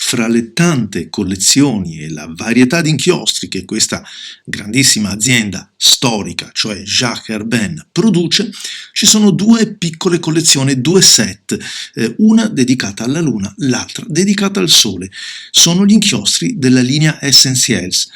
fra le tante collezioni e la varietà di inchiostri che questa grandissima azienda storica, cioè Jacques Herbin, produce, ci sono due piccole collezioni, due set, una dedicata alla Luna, l'altra dedicata al Sole. Sono gli inchiostri della linea Essentiels.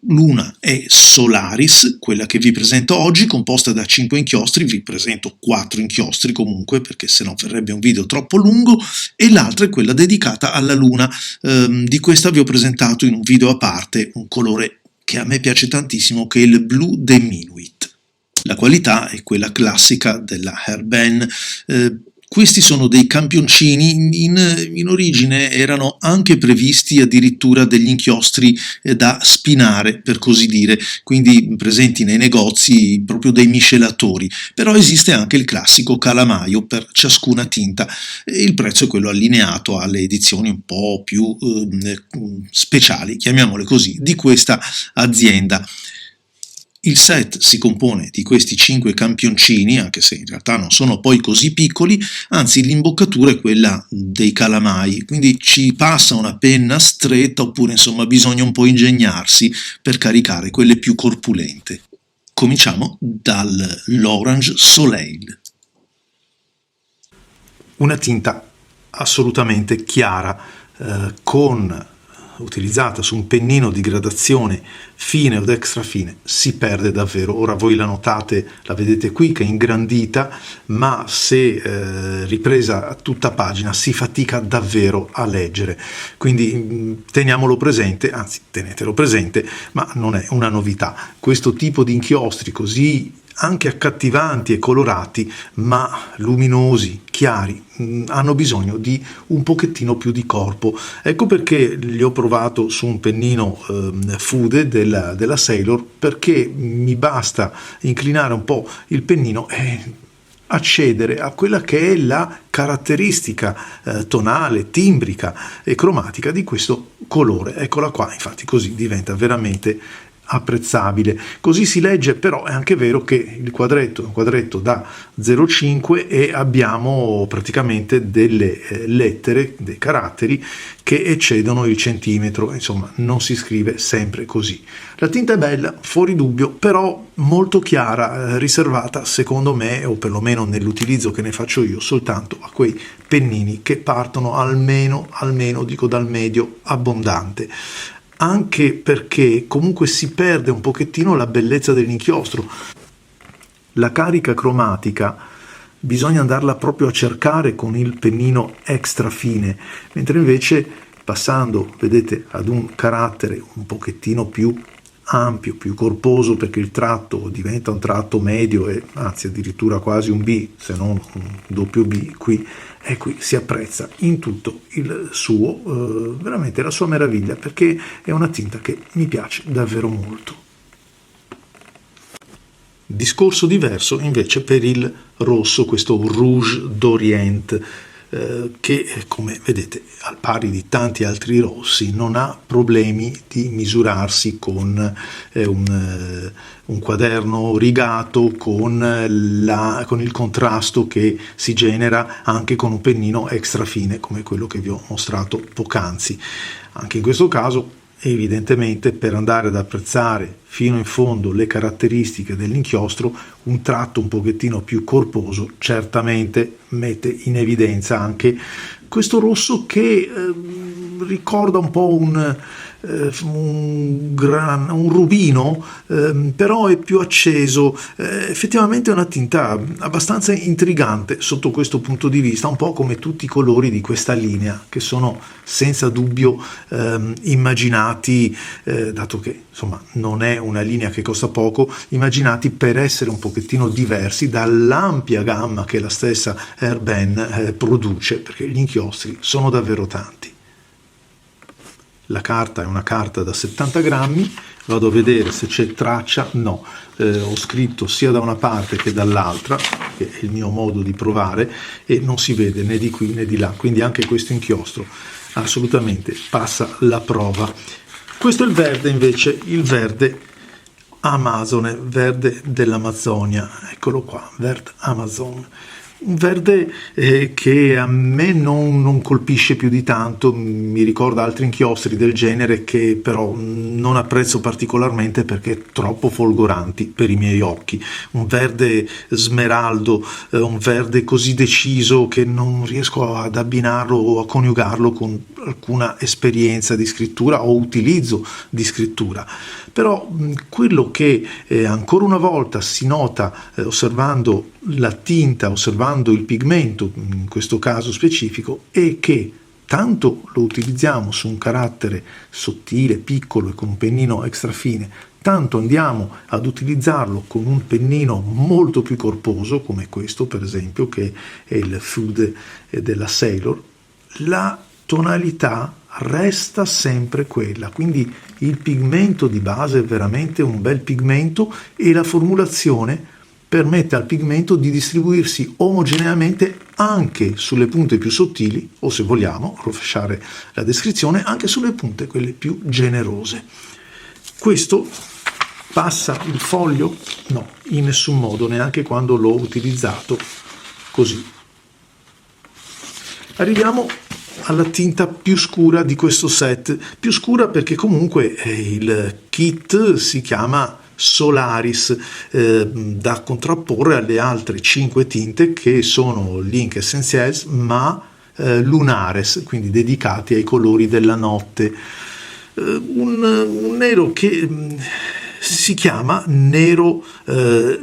L'una è Solaris, quella che vi presento oggi, composta da 5 inchiostri, vi presento 4 inchiostri comunque, perché sennò verrebbe un video troppo lungo, e l'altra è quella dedicata alla Luna. Di questa vi ho presentato in un video a parte un colore che a me piace tantissimo, che è il blu de Minuit. La qualità è quella classica della Herbin. Questi sono dei campioncini, in origine erano anche previsti addirittura degli inchiostri da spinare, per così dire, quindi presenti nei negozi proprio dei miscelatori, però esiste anche il classico calamaio per ciascuna tinta e il prezzo è quello allineato alle edizioni un po' più speciali, chiamiamole così, di questa azienda. Il set si compone di questi 5 campioncini, anche se in realtà non sono poi così piccoli, anzi l'imboccatura è quella dei calamai, quindi ci passa una penna stretta oppure insomma bisogna un po' ingegnarsi per caricare quelle più corpulente. Cominciamo dall'Orange Soleil. Una tinta assolutamente chiara, utilizzata su un pennino di gradazione fine o extra fine, si perde davvero. Ora voi la notate, la vedete qui che è ingrandita, ma se ripresa a tutta pagina si fatica davvero a leggere, quindi teniamolo presente, anzi tenetelo presente, ma non è una novità. Questo tipo di inchiostri così anche accattivanti e colorati, ma luminosi, chiari, hanno bisogno di un pochettino più di corpo. Ecco perché li ho provato su un pennino Fude della Sailor, perché mi basta inclinare un po' il pennino e accedere a quella che è la caratteristica tonale, timbrica e cromatica di questo colore. Eccola qua, infatti così diventa veramente apprezzabile. Così si legge, però è anche vero che il quadretto è un quadretto da 0,5 e abbiamo praticamente delle lettere, dei caratteri che eccedono il centimetro, insomma non si scrive sempre così. La tinta è bella, fuori dubbio, però molto chiara, riservata secondo me, o perlomeno nell'utilizzo che ne faccio io, soltanto a quei pennini che partono almeno dico dal medio abbondante. Anche perché comunque si perde un pochettino la bellezza dell'inchiostro. La carica cromatica bisogna andarla proprio a cercare con il pennino extra fine, mentre invece passando, vedete, ad un carattere un pochettino più ampio, più corposo, perché il tratto diventa un tratto medio e anzi addirittura quasi un B, se non un doppio B, qui si apprezza in tutto il suo, veramente la sua meraviglia, perché è una tinta che mi piace davvero molto. Discorso diverso invece per il rosso, questo Rouge d'Orient, che come vedete al pari di tanti altri rossi non ha problemi di misurarsi con un quaderno rigato, con il contrasto che si genera anche con un pennino extra fine come quello che vi ho mostrato poc'anzi. Anche in questo caso evidentemente, per andare ad apprezzare fino in fondo le caratteristiche dell'inchiostro, un tratto un pochettino più corposo certamente mette in evidenza anche questo rosso che ricorda un po' un rubino, però è più acceso. Effettivamente è una tinta abbastanza intrigante sotto questo punto di vista, un po' come tutti i colori di questa linea, che sono senza dubbio immaginati, dato che insomma non è una linea che costa poco, immaginati per essere un pochettino diversi dall'ampia gamma che la stessa Herbin produce, perché gli inchiostri sono davvero tanti. La carta è una carta da 70 grammi, vado a vedere se c'è traccia, no, ho scritto sia da una parte che dall'altra, che è il mio modo di provare, e non si vede né di qui né di là, quindi anche questo inchiostro assolutamente passa la prova. Questo è il verde invece, il verde Amazone, verde dell'Amazzonia, eccolo qua, verde Amazon. un verde che a me non colpisce più di tanto, mi ricorda altri inchiostri del genere che però non apprezzo particolarmente perché è troppo folgoranti per i miei occhi. Un verde smeraldo, un verde così deciso che non riesco ad abbinarlo o a coniugarlo con alcuna esperienza di scrittura o utilizzo di scrittura. Però quello che ancora una volta si nota osservando la tinta, osservando il pigmento, in questo caso specifico, è che tanto lo utilizziamo su un carattere sottile, piccolo e con un pennino extra fine, tanto andiamo ad utilizzarlo con un pennino molto più corposo, come questo per esempio, che è il Food della Sailor, la tonalità resta sempre quella, quindi il pigmento di base è veramente un bel pigmento e la formulazione permette al pigmento di distribuirsi omogeneamente anche sulle punte più sottili, o se vogliamo rovesciare la descrizione, anche sulle punte quelle più generose. Questo passa il foglio? No, in nessun modo, neanche quando l'ho utilizzato così. Arriviamo alla tinta più scura di questo set, più scura perché comunque il kit si chiama Solaris, da contrapporre alle altre 5 tinte che sono l'Ink Essentiels ma Lunares, quindi dedicati ai colori della notte. Un nero che si chiama nero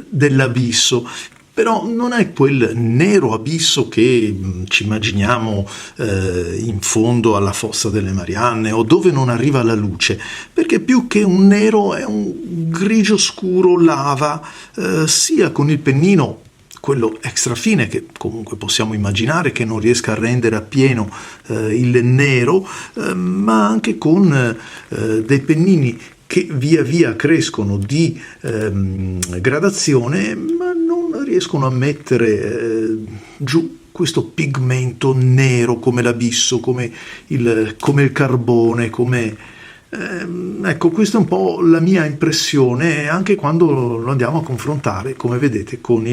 dell'abisso, però non è quel nero abisso che ci immaginiamo in fondo alla fossa delle Marianne o dove non arriva la luce, perché più che un nero è un grigio scuro lava, sia con il pennino, quello extra fine che comunque possiamo immaginare che non riesca a rendere appieno il nero, ma anche con dei pennini che via via crescono di gradazione, ma non riescono a mettere giù questo pigmento nero come l'abisso, come il carbone, ecco, questa è un po' la mia impressione anche quando lo andiamo a confrontare, come vedete, con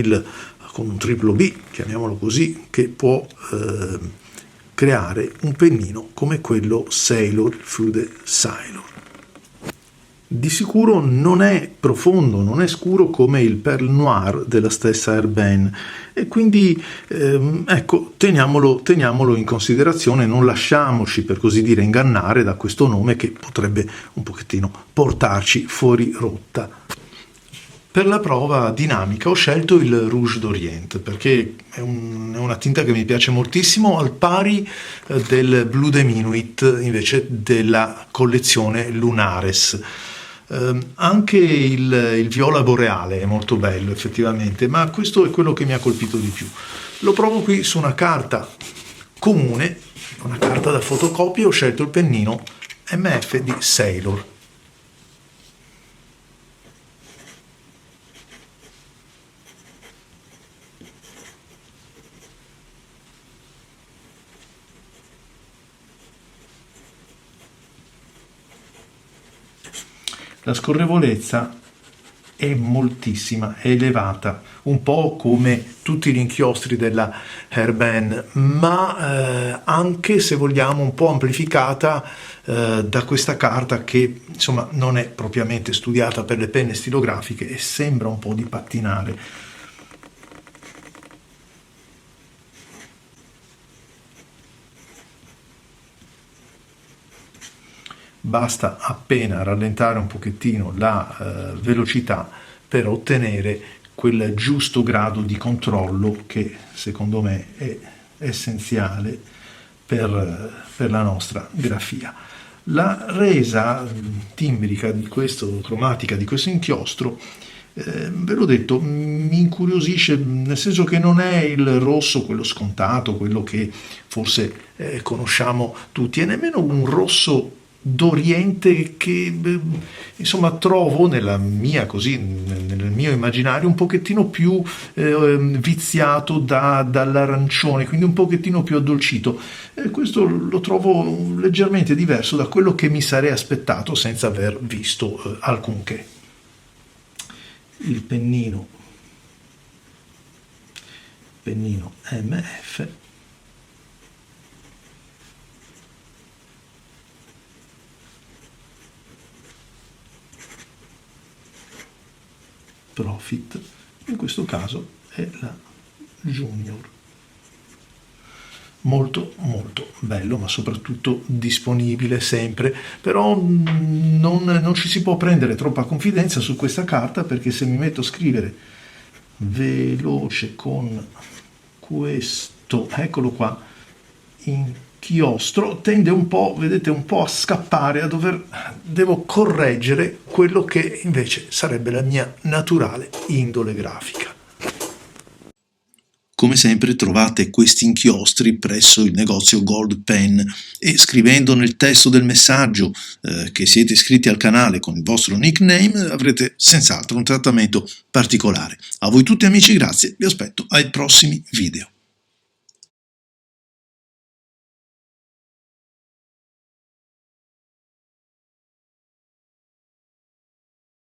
un triplo B, chiamiamolo così, che può creare un pennino come quello Sailor, Food Sailor. Di sicuro non è profondo, non è scuro come il Perle Noir della stessa Herbin e quindi ecco, teniamolo in considerazione, non lasciamoci per così dire ingannare da questo nome che potrebbe un pochettino portarci fuori rotta. Per la prova dinamica ho scelto il Rouge d'Orient perché è una tinta che mi piace moltissimo, al pari del Blue de Minuit invece della collezione Lunares. Anche il viola boreale è molto bello effettivamente, ma questo è quello che mi ha colpito di più. Lo provo qui su una carta comune, una carta da fotocopia, ho scelto il pennino MF di Sailor. La scorrevolezza è moltissima, è elevata, un po' come tutti gli inchiostri della Herbin, ma anche, se vogliamo, un po' amplificata da questa carta che insomma non è propriamente studiata per le penne stilografiche e sembra un po' di pattinare. Basta appena rallentare un pochettino la velocità per ottenere quel giusto grado di controllo che secondo me è essenziale per la nostra grafia. La resa timbrica di questo, cromatica di questo inchiostro, ve l'ho detto, mi incuriosisce, nel senso che non è il rosso, quello scontato, quello che forse conosciamo tutti, è nemmeno un rosso d'Oriente che insomma trovo nel mio immaginario un pochettino più viziato dall'arancione, quindi un pochettino più addolcito. Questo lo trovo leggermente diverso da quello che mi sarei aspettato senza aver visto alcunché. Il pennino pennino MF, Profit, in questo caso è la Junior. Molto molto bello, ma soprattutto disponibile sempre, però non ci si può prendere troppa confidenza su questa carta, perché se mi metto a scrivere veloce con questo, eccolo qua, inchiostro, tende un po', vedete, un po' a scappare, devo correggere quello che invece sarebbe la mia naturale indole grafica. Come sempre trovate questi inchiostri presso il negozio Gold Pen e scrivendo nel testo del messaggio che siete iscritti al canale con il vostro nickname avrete senz'altro un trattamento particolare. A voi tutti amici, grazie, vi aspetto ai prossimi video.